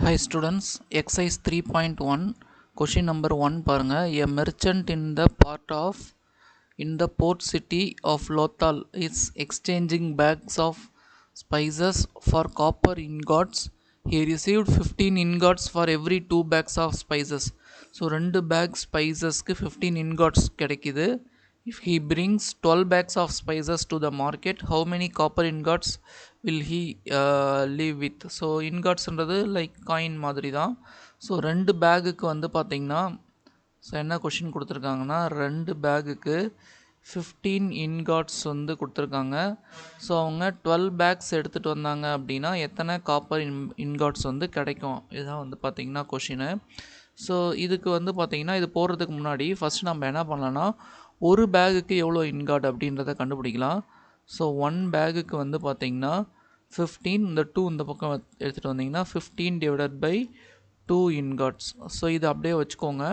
Hi students, exercise 3.1 question number 1 பாருங்க. A merchant in the port city of Lothal is exchanging bags of spices for copper ingots. He received 15 ingots for every 2 bags of spices. So 2 bag spicesக்கு 15 ingots கிடைக்குது. If he brings 12 bags of spices to the market, how many copper ingots will he leave with? So ingotsன்றது like coin மாதிரி தான். So 2 பேகுக்கு வந்து பார்த்திங்கன்னா so என்ன question கொடுத்துருக்காங்கன்னா 2 பேகுக்கு 15 இன்காட்ஸ் வந்து கொடுத்துருக்காங்க. ஸோ அவங்க 12 பேக்ஸ் எடுத்துகிட்டு வந்தாங்க அப்படின்னா எத்தனை காப்பர் இன்காட்ஸ் வந்து கிடைக்கும், இதுதான் வந்து பார்த்திங்கன்னா கொஷினு. ஸோ இதுக்கு வந்து பார்த்திங்கன்னா இது போடுறதுக்கு முன்னாடி ஃபஸ்ட் நம்ம என்ன பண்ணலான்னா ஒரு பேகுக்கு எவ்வளோ இன்காட் அப்படின்றத கண்டுபிடிக்கலாம். ஸோ 1 பேகுக்கு வந்து பார்த்திங்கன்னா 15, இந்த 2 இந்த பக்கம் எடுத்துகிட்டு வந்திங்கன்னா 15 டிவைடட் பை 2 ingots. ஸோ இது அப்படியே வச்சுக்கோங்க.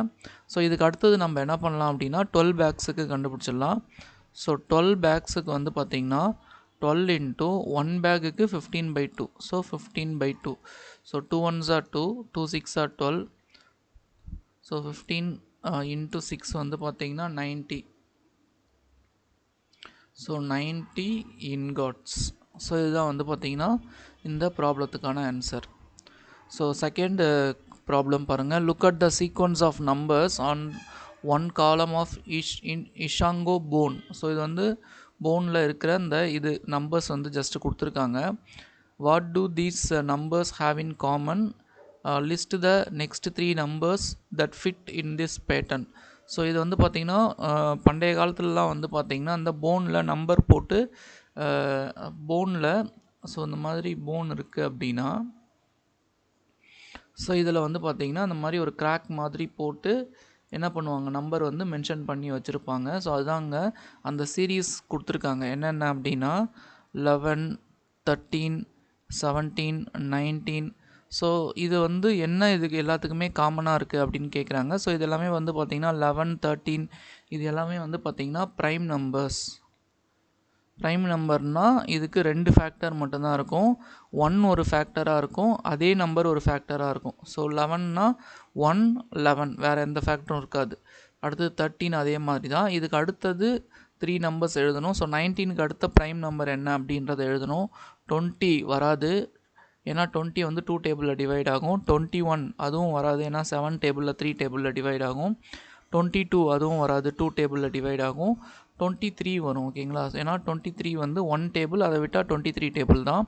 ஸோ இதுக்கு அடுத்தது நம்ம என்ன பண்ணலாம் அப்படின்னா 12 பேக்ஸுக்கு கண்டுபிடிச்சிடலாம். ஸோ 12 பேக்ஸுக்கு வந்து பார்த்திங்கன்னா 12 into 1 பேகுக்கு 15/2. So 15/2. So 2 1s are 2, 2 6 are 12. So 15 into 6 வந்து பார்த்திங்கன்னா 90. So 90 ingots. ஸோ இதுதான் வந்து பார்த்திங்கன்னா இந்த ப்ராப்ளத்துக்கான ஆன்சர். ஸோ செகண்ட் ப்ராப்ளம் பாருங்கள். Look at the sequence of numbers on one column of Ishango bone. So இது வந்து போனில் இருக்கிற இந்த இது நம்பர்ஸ் வந்து ஜஸ்ட்டு கொடுத்துருக்காங்க. What do these numbers have in common? List the next 3 numbers that fit in this pattern. So இது வந்து பார்த்திங்கன்னா பண்டைய காலத்துலலாம் வந்து பார்த்திங்கன்னா அந்த போனில் நம்பர் போட்டு போனில் ஸோ இந்த மாதிரி போன் இருக்குது அப்படின்னா ஸோ இதில் வந்து பார்த்திங்கன்னா அந்த மாதிரி ஒரு கிராக் மாதிரி போட்டு என்ன பண்ணுவாங்க, நம்பர் வந்து மென்ஷன் பண்ணி வச்சுருப்பாங்க. ஸோ அதுதாங்க அந்த சீரீஸ் கொடுத்துருக்காங்க. என்னென்ன அப்படின்னா 11, 13, 17, 19. ஸோ இது வந்து என்ன இதுக்கு எல்லாத்துக்குமே காமனாக இருக்குது அப்படின்னு கேட்குறாங்க. ஸோ இது எல்லாமே வந்து பார்த்திங்கன்னா 11, 13 இது எல்லாமே வந்து பார்த்திங்கன்னா ப்ரைம் நம்பர்ஸ். ப்ரைம் நம்பர்னால் இதுக்கு 2 ஃபேக்டர் மட்டும்தான் இருக்கும். 1 ஒரு ஃபேக்டராக இருக்கும், அதே நம்பர் ஒரு ஃபேக்டராக இருக்கும். ஸோ 11னா 1 11 வேறு எந்த ஃபேக்டரும் இருக்காது. அடுத்தது 13 அதே மாதிரி தான். இதுக்கு அடுத்தது 3 நம்பர்ஸ் எழுதணும். ஸோ 19க்கு அடுத்த ப்ரைம் நம்பர் என்ன அப்படின்றத எழுதணும். 20 வராது, ஏன்னா 20 வந்து 2 டேபிளில் டிவைட் ஆகும். 21 அதுவும் வராது, ஏன்னா 7 டேபிளில் 3 டேபிளில் டிவைட் ஆகும். 22 அதுவும் வராது, 2 டேபிளில் டிவைட் ஆகும். 23 வரும், ஓகேங்களா. ஏன்னா 23 வந்து 1 டேபிள், அதை விட்டால் 23 டேபிள் தான்.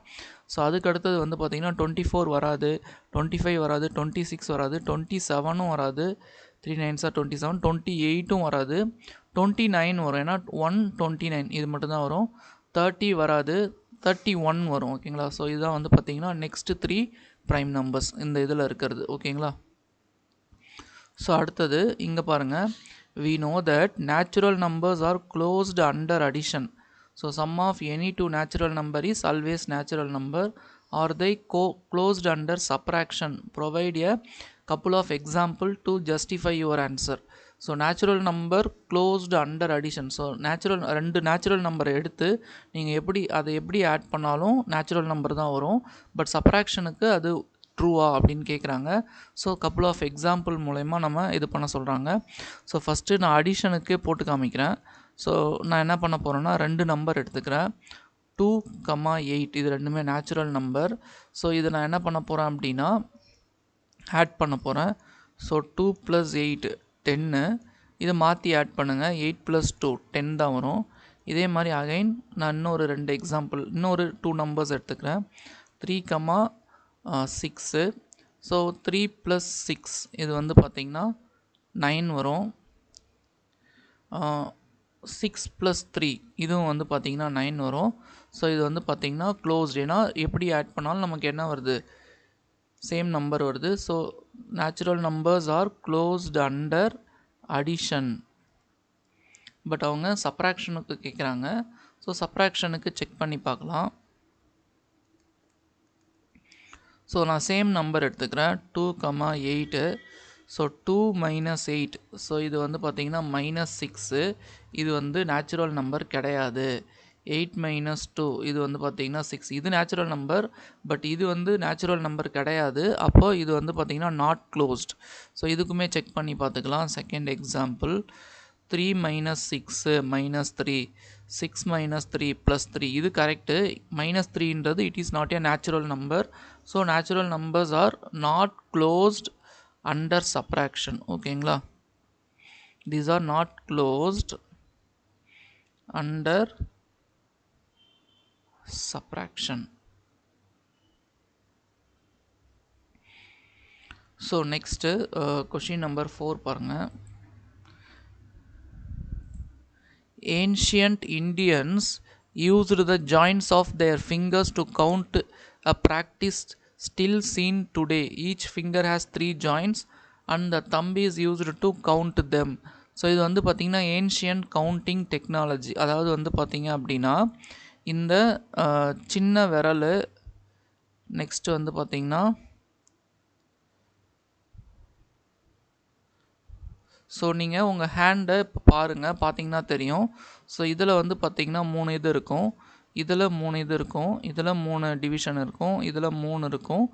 ஸோ அதுக்கு அடுத்தது வந்து பார்த்திங்கன்னா 24 வராது, 25 வராது, 26 வராது, 27ம் வராது, 3 9s are 27, 28ம் வராது, 29 வரும், ஏன்னா 129 இது மட்டும்தான் வரும். 30 வராது, 31 வரும், ஓகேங்களா. ஸோ இதுதான் வந்து பார்த்திங்கன்னா நெக்ஸ்ட்டு 3 ப்ரைம் நம்பர்ஸ் இந்த இதில் இருக்கிறது, ஓகேங்களா. ஸோ அடுத்தது இங்கே பாருங்கள். We know that natural numbers are closed under addition. So sum of any two natural number is always natural number. Are they closed under subtraction? Provide a couple of example to justify your answer. So natural number closed under addition. So natural 2 natural number எடுத்து நீங்கள் அதை எப்படி add பண்ணாலும் natural number தான் வரும். But சப்ராக்ஷனுக்கு அது ட்ரூவா அப்படின்னு கேட்குறாங்க. ஸோ கப்புள் ஆஃப் எக்ஸாம்பிள் மூலயமா நம்ம இது பண்ண சொல்கிறாங்க. ஸோ ஃபஸ்ட்டு நான் அடிஷனுக்கே போட்டு காமிக்கிறேன். ஸோ நான் என்ன பண்ண போகிறேன்னா 2 நம்பர் எடுத்துக்கிறேன். 2, 8 இது ரெண்டுமே நேச்சுரல் நம்பர். ஸோ இதை நான் என்ன பண்ண போகிறேன் அப்படின்னா ஆட் பண்ண போகிறேன். ஸோ 2 + 8 10. இதை மாற்றி ஆட் பண்ணுங்கள். 8 + 2 10 தான் வரும். இதே மாதிரி அகைன் நான் இன்னொரு 2 எக்ஸாம்பிள், இன்னொரு 2 நம்பர்ஸ் எடுத்துக்கிறேன். 3, 6. ஸோ 3 + 6 இது வந்து பார்த்திங்கன்னா 9 வரும். 6 + 3 இதுவும் வந்து பார்த்திங்கன்னா 9 வரும். ஸோ இது வந்து பார்த்திங்கன்னா க்ளோஸ்டு, ஏன்னா எப்படி ஆட் பண்ணாலும் நமக்கு என்ன வருது, சேம் நம்பர் வருது. So natural numbers R closed under addition. But அவங்க சப்ராக்ஷனுக்கு கேட்குறாங்க. ஸோ சப்ராக்ஷனுக்கு செக் பண்ணி பார்க்கலாம். ஸோ நான் சேம் நம்பர் எடுத்துக்கிறேன். 2, 8. ஸோ 2 - 8. ஸோ இது வந்து பார்த்திங்கன்னா -6. இது வந்து நேச்சுரல் நம்பர் கிடையாது. 8 minus 2 இது வந்து பார்த்தீங்கன்னா 6. இது நேச்சுரல் நம்பர், பட் இது வந்து நேச்சுரல் நம்பர் கிடையாது. அப்போ இது வந்து பார்த்தீங்கன்னா நாட் க்ளோஸ்ட். ஸோ இதுக்குமே செக் பண்ணி பார்த்துக்கலாம். Second example 3 minus 6 minus 3, 6 minus 3 plus 3 இது கரெக்டு. மைனஸ் 3ன்றது it is not a natural number. So natural numbers are not closed under subtraction. ஓகேங்களா, these are not closed under subtraction. So next question number 4 பாருங்க. Ancient Indians used the joints of their fingers to count, a practice still seen today. Each finger has 3 joints and the thumb is used to count them. So இது வந்து பார்த்திங்கன்னா ancient counting technology. அதாவது வந்து பார்த்திங்க அப்படின்னா இந்த சின்ன விரல், நெக்ஸ்ட்டு வந்து பார்த்திங்கன்னா ஸோ நீங்கள் உங்கள் ஹேண்டை இப்போ பாருங்கள், பார்த்தீங்கன்னா தெரியும். ஸோ இதில் வந்து பார்த்திங்கன்னா 3 இது இருக்கும், இதில் 3 இது இருக்கும், இதில் 3 டிவிஷன் இருக்கும், இதில் 3 இருக்கும்,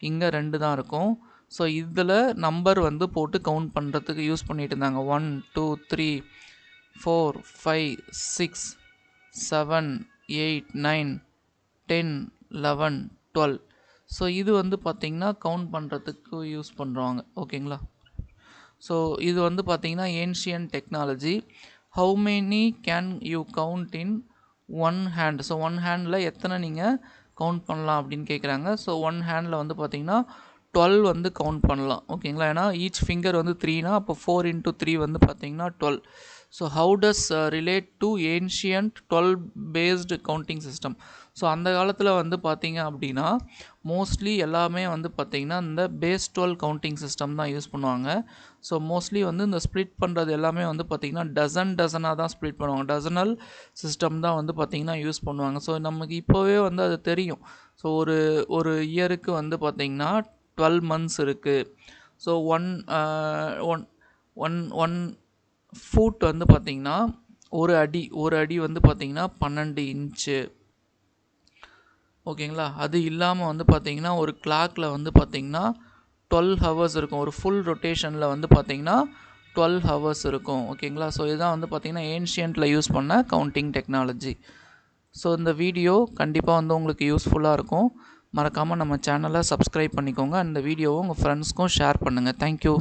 இங்கே 2 தான் இருக்கும். ஸோ இதில் நம்பர் வந்து போட்டு கவுண்ட் பண்ணுறதுக்கு யூஸ் பண்ணிட்டு இருந்தாங்க. 1 2 3 4 5 6 7 8 9 10 11 12. ஸோ இது வந்து பார்த்திங்கன்னா கவுண்ட் பண்ணுறதுக்கு யூஸ் பண்ணுறாங்க. ஓகேங்களா, ஸோ இது வந்து பார்த்திங்கன்னா ancient technology. How many can you count in one hand? So one handle எத்தனை நீங்கள் கவுண்ட் பண்ணலாம் அப்படின்னு கேட்குறாங்க. ஸோ ஒன் ஹேண்டில் வந்து பார்த்திங்கன்னா 12 வந்து கவுண்ட் பண்ணலாம். ஓகேங்களா, ஏன்னா ஈச் ஃபிங்கர் வந்து 3னா அப்போ 4 into 3 வந்து பார்த்திங்கன்னா 12. So how does relate to ancient 12 based counting system? So அந்த காலத்தில் வந்து பார்த்திங்க அப்படின்னா மோஸ்ட்லி எல்லாமே வந்து பார்த்திங்கன்னா இந்த பேஸ் 12 கவுண்டிங் சிஸ்டம் தான் யூஸ் பண்ணுவாங்க. ஸோ மோஸ்ட்லி வந்து இந்த ஸ்ப்ளிட் பண்ணுறது எல்லாமே வந்து பார்த்திங்கன்னா டசனாக தான் ஸ்ப்ளிட் பண்ணுவாங்க. டசனல் சிஸ்டம் தான் வந்து பார்த்திங்கன்னா யூஸ் பண்ணுவாங்க. ஸோ நமக்கு இப்போவே வந்து அது தெரியும். ஸோ ஒரு இயருக்கு வந்து பார்த்திங்கன்னா 12 months இருக்குது. ஸோ ஒன் ஃபுட் வந்து பார்த்திங்கன்னா ஒரு அடி வந்து பார்த்திங்கன்னா 12 இன்ச்சு. ஓகேங்களா, அது இல்லாமல் வந்து பார்த்திங்கன்னா ஒரு கிளாக்கில் வந்து பார்த்திங்கன்னா 12 hours இருக்கும். ஒரு ஃபுல் ரொட்டேஷனில் வந்து பார்த்திங்கன்னா 12 hours இருக்கும். ஓகேங்களா, ஸோ இதுதான் வந்து பார்த்திங்கன்னா ஏன்ஷியன்ட்டில் யூஸ் பண்ண கவுண்டிங் டெக்னாலஜி. ஸோ இந்த வீடியோ கண்டிப்பாக வந்து உங்களுக்கு யூஸ்ஃபுல்லாக இருக்கும். மறக்காமல் நம்ம சேனலை சப்ஸ்கிரைப் பண்ணிக்கோங்க. அந்த வீடியோவை உங்கள் ஃப்ரெண்ட்ஸ்க்கும் ஷேர் பண்ணுங்கள். தேங்க்யூ.